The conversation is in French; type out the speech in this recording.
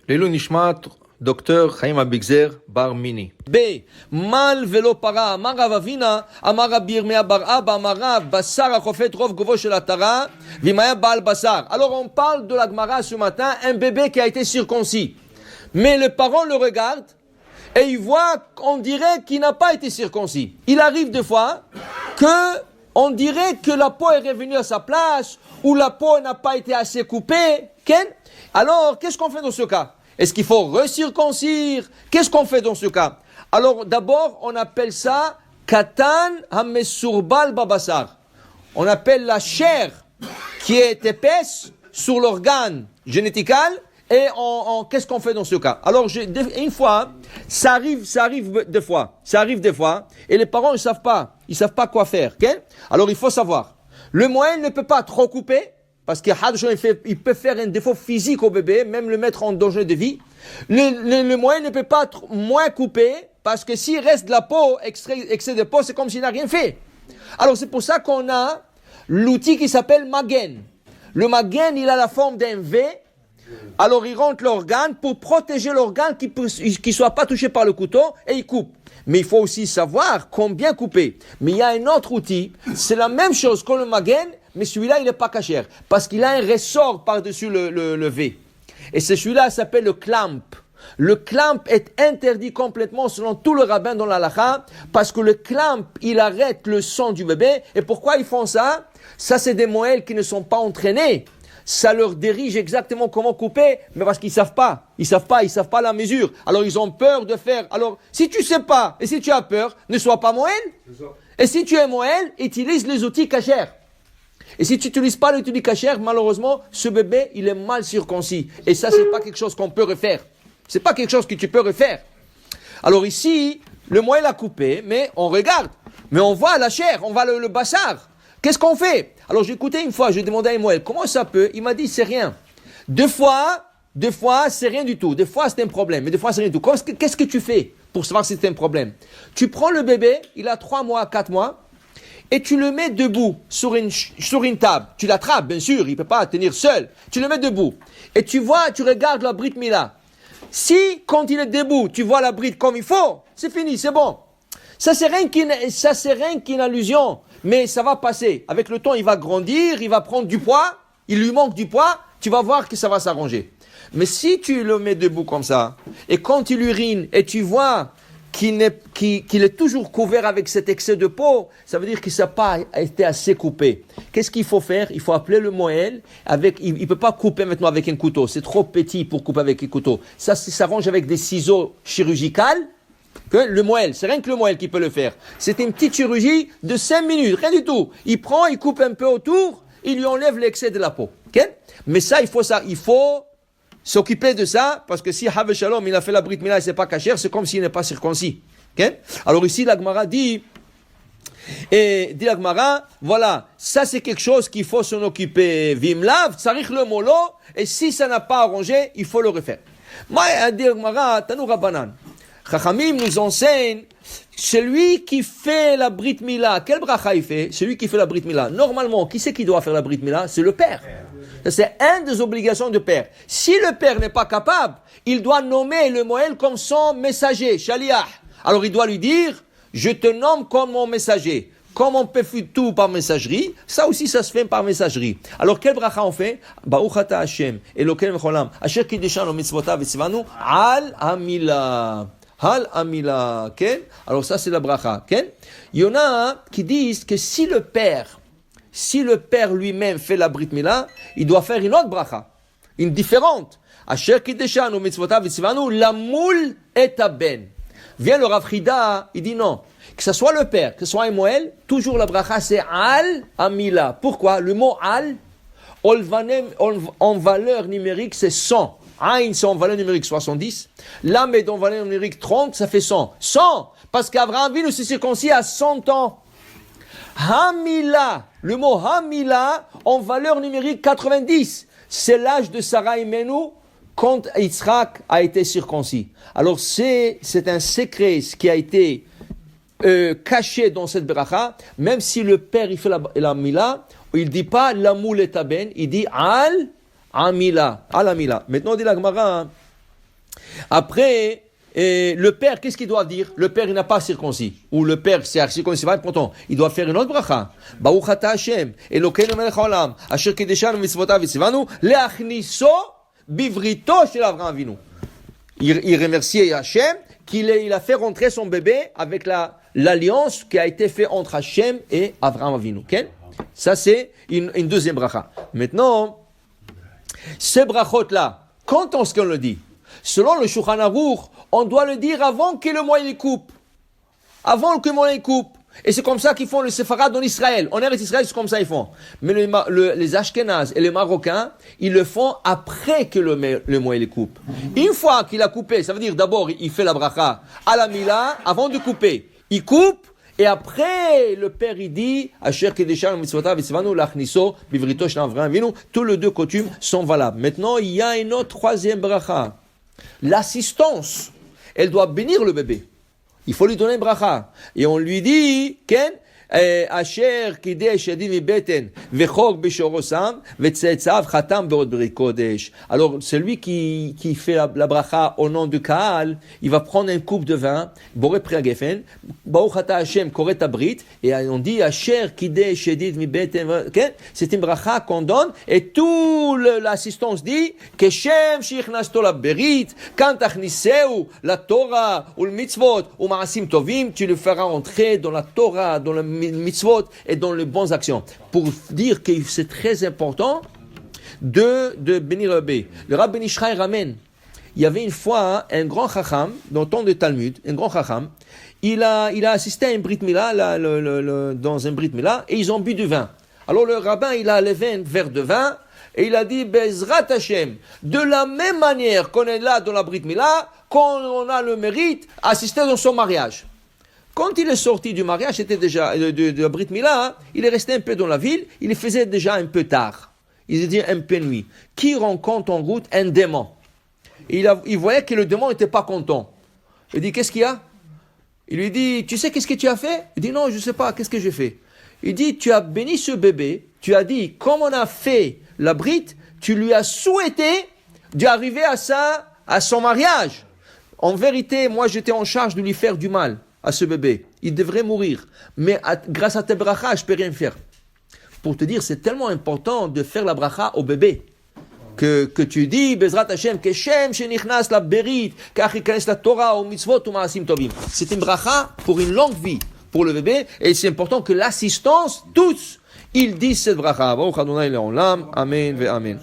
Lelo Nishmat, Dr. Chaim Abigzer, Bar Mini. B. Mal velo para, amar Rav Avina, amar Rabbi Yirmiyah bar Abba, amar Rav, basar achofet rov govo shel atara, vimaya baal basar. Alors on parle de la Gemara ce matin, un bébé qui a été circoncis. Mais le parent le regarde et il voit qu'on dirait qu'il n'a pas été circoncis. Il arrive des fois que on dirait que la peau est revenue à sa place ou la peau n'a pas été assez coupée. Alors, qu'est-ce qu'on fait dans ce cas? Est-ce qu'il faut recirconcire? Qu'est-ce qu'on fait dans ce cas? Alors, d'abord, on appelle ça Katan Hamesurbal Babasar. On appelle la chair qui est épaisse sur l'organe génétical. Et qu'est-ce qu'on fait dans ce cas? Alors, une fois, ça arrive des fois, et les parents, ils savent pas quoi faire, Alors, il faut savoir. Le moyen ne peut pas trop couper, parce qu'il peut faire un défaut physique au bébé, même le mettre en danger de vie. Le moyen ne peut pas moins couper, parce que s'il reste de la peau, excès de peau, c'est comme s'il n'a rien fait. Alors, c'est pour ça qu'on a l'outil qui s'appelle Magen. Le Magen, il a la forme d'un V. Alors, il rentre l'organe pour protéger l'organe qui ne soit pas touché par le couteau et il coupe. Mais il faut aussi savoir combien couper. Mais il y a un autre outil, c'est la même chose que le Magen, mais celui-là, il n'est pas cachère. Parce qu'il a un ressort par-dessus le V. Et celui-là s'appelle le clamp. Le clamp est interdit complètement selon tout le rabbin dans la halakha, parce que le clamp, il arrête le sang du bébé. Et pourquoi ils font ça? Ça, c'est des moëls qui ne sont pas entraînés. Ça leur dirige exactement comment couper, mais parce qu'ils savent pas la mesure. Alors ils ont peur de faire. Alors si tu sais pas et si tu as peur, ne sois pas moël. Et si tu es moël, utilise les outils cachers. Et si tu n'utilises pas l'outil cachère, malheureusement, ce bébé, il est mal circoncis. Et ça, c'est pas quelque chose qu'on peut refaire. C'est pas quelque chose que tu peux refaire. Alors ici, le moël a coupé, mais on regarde. Mais on voit la chair, on voit le bassard. Qu'est-ce qu'on fait? Alors j'ai écouté une fois, j'ai demandé à un moël, comment ça peut? Il m'a dit, c'est rien. Deux fois, c'est rien du tout. Des fois, c'est un problème, mais des fois, c'est rien du tout. Qu'est-ce que tu fais pour savoir si c'est un problème? Tu prends le bébé, il a 3 mois, 4 mois, et tu le mets debout sur une table. Tu l'attrapes, bien sûr, il ne peut pas tenir seul. Tu le mets debout. Et tu regardes la Brit Mila. Si, quand il est debout, tu vois la Brit comme il faut, c'est fini, c'est bon. Ça, c'est rien qu'une allusion. Mais ça va passer. Avec le temps, il va grandir, il va prendre du poids, il lui manque du poids, tu vas voir que ça va s'arranger. Mais si tu le mets debout comme ça, et quand il urine, et tu vois qu'il est toujours couvert avec cet excès de peau, ça veut dire qu'il n'a pas été assez coupé. Qu'est-ce qu'il faut faire? Il faut appeler le moël. Il ne peut pas couper maintenant avec un couteau. C'est trop petit pour couper avec un couteau. Ça s'arrange avec des ciseaux chirurgicaux. Que le moël, c'est rien que le moël qui peut le faire. C'est une petite chirurgie de 5 minutes, rien du tout. Il prend, il coupe un peu autour, il lui enlève l'excès de la peau. Okay? Mais ça, il faut s'occuper de ça, parce que si Hav Shalom, il a fait la Brit Mila et c'est pas cachère, c'est comme s'il n'est pas circoncis. Okay? Alors ici, la Gemara dit la Gemara, voilà, ça c'est quelque chose qu'il faut s'en occuper. Vimlav, tsarich le molo, et si ça n'a pas arrangé, il faut le refaire. Moi, dit la Gemara, Tanu Rabbanan. Chachamim nous enseigne, celui qui fait la Brit Mila, quel bracha il fait? Celui qui fait la Brit Mila. Normalement, qui c'est qui doit faire la Brit Mila? C'est le père. C'est une des obligations du père. Si le père n'est pas capable, il doit nommer le moël comme son messager, shaliach. Alors il doit lui dire, je te nomme comme mon messager. Comme on peut faire tout par messagerie, ça aussi ça se fait par messagerie. Alors quel bracha on fait? Baruch ata Hashem, Elokeinu v'cholam, asher kiddushanu mitzvotav v'tzivanu al hamila. Hal amila, ken? Alors ça c'est la bracha, ken? Il y en a qui disent que si le père lui-même fait la Brit Mila, il doit faire une autre bracha, une différente. Asher kiddushanu mitzvotav v'tzivanu lamul et aben. Vient le Rav Frida, il dit non. Que ce soit le père, que ce soit un moël, toujours la bracha c'est al amila. Pourquoi? Le mot al, en valeur numérique c'est 100. Aïn, c'est en valeur numérique 70. Lam est en valeur numérique 30, ça fait 100. 100! Parce qu'Abraham Avinu s'est circoncis à 100 ans. Hamila, le mot Hamila, en valeur numérique 90. C'est l'âge de Sarah Imenu quand Yitzhak a été circoncis. Alors c'est un secret qui a été caché dans cette bracha, même si le père il fait la Mila, il dit pas l'amul et taben, il dit al Amila, al Amila. Maintenant, on dit la Gemara, Après, le père, qu'est-ce qu'il doit dire? Le père, il n'a pas circoncis. Ou le père, c'est circoncis, c'est pas important. Il doit faire une autre bracha. Baruch ata Hashem, Elokeinu melech haolam, asher kedeshanu mitzvotav v'tzivanu, leachniso bivrito shel Avraham Avinu. Il remercie Hachem qu'il a fait rentrer son bébé avec l'alliance qui a été faite entre Hachem et Avraham Avinu. Okay? Ça, c'est une deuxième bracha. Maintenant, ces brachot-là, quand est-ce qu'on le dit? Selon le Shulchan Aruch, on doit le dire avant que le moyen coupe. Avant que le moyen coupe. Et c'est comme ça qu'ils font le Sepharad en Israël. En Eretz Israël, c'est comme ça qu'ils font. Mais les Ashkénazes et les Marocains, ils le font après que le moyen coupe. Une fois qu'il a coupé, ça veut dire d'abord, il fait la bracha à la Mila, avant de couper. Il coupe, et après, le père, il dit, Asher kedeshan mitzvotav v'tzivanu lachniso bivrito shel Avraham Avinu. Tous les deux coutumes sont valables. Maintenant, il y a une autre troisième bracha. L'assistance, elle doit bénir le bébé. Il faut lui donner une bracha. Et on lui dit, Ken, Asher kidesh yadim mibeten vechor bishorosam vetzetzav chatam be'od brit kodesh. Alors, celui qui fait la bracha au nom du Kaal, il va prendre une coupe de vin, boré priagefen, Baruch ata Hashem koret abrit, et on dit Asher kidesh yadim mibeten, c'est une bracha qu'on donne, et tout l'assistance dit, Keshem shichnasto la berit, quand achniseu la Torah, ou le mitzvot, ou ma'asim tovim, tu le feras entrer dans la Torah, dans le mitzvot et dans les bonnes actions. Pour dire que c'est très important de bénir le bébé. Le Rabbi Nishraï ramène. Il y avait une fois un grand chacham, dans le temps de Talmud, un grand chacham, il a assisté à un brit mila, dans un brit mila, et ils ont bu du vin. Alors le rabbin, il a levé un verre de vin, et il a dit, Bezrat Hashem, de la même manière qu'on est là dans la brit mila, qu'on a le mérite, assister dans son mariage. Quand il est sorti du mariage, c'était déjà de la Brit Mila, il est resté un peu dans la ville, il faisait déjà un peu tard. Il était un peu nuit. Qui rencontre en route un démon? Il voyait que le démon n'était pas content. Il dit, qu'est-ce qu'il y a? Il lui dit, tu sais qu'est-ce que tu as fait? Il dit, non, je ne sais pas, qu'est-ce que j'ai fait? Il dit, tu as béni ce bébé, tu as dit, comme on a fait la Brit, tu lui as souhaité d'arriver à son mariage. En vérité, moi j'étais en charge de lui faire du mal à ce bébé. Il devrait mourir. Mais grâce à tes brachas, je ne peux rien faire. Pour te dire, c'est tellement important de faire la bracha au bébé. Que tu dis, Bezrat Hashem, Keshem shenichnas la berit, kach yikanes la Torah, ou mitzvot, ou ma'asim tovim. C'est une bracha pour une longue vie, pour le bébé. Et c'est important que l'assistance, tous, ils disent cette bracha. Baruch Adonai le'olam. Amen ve amen.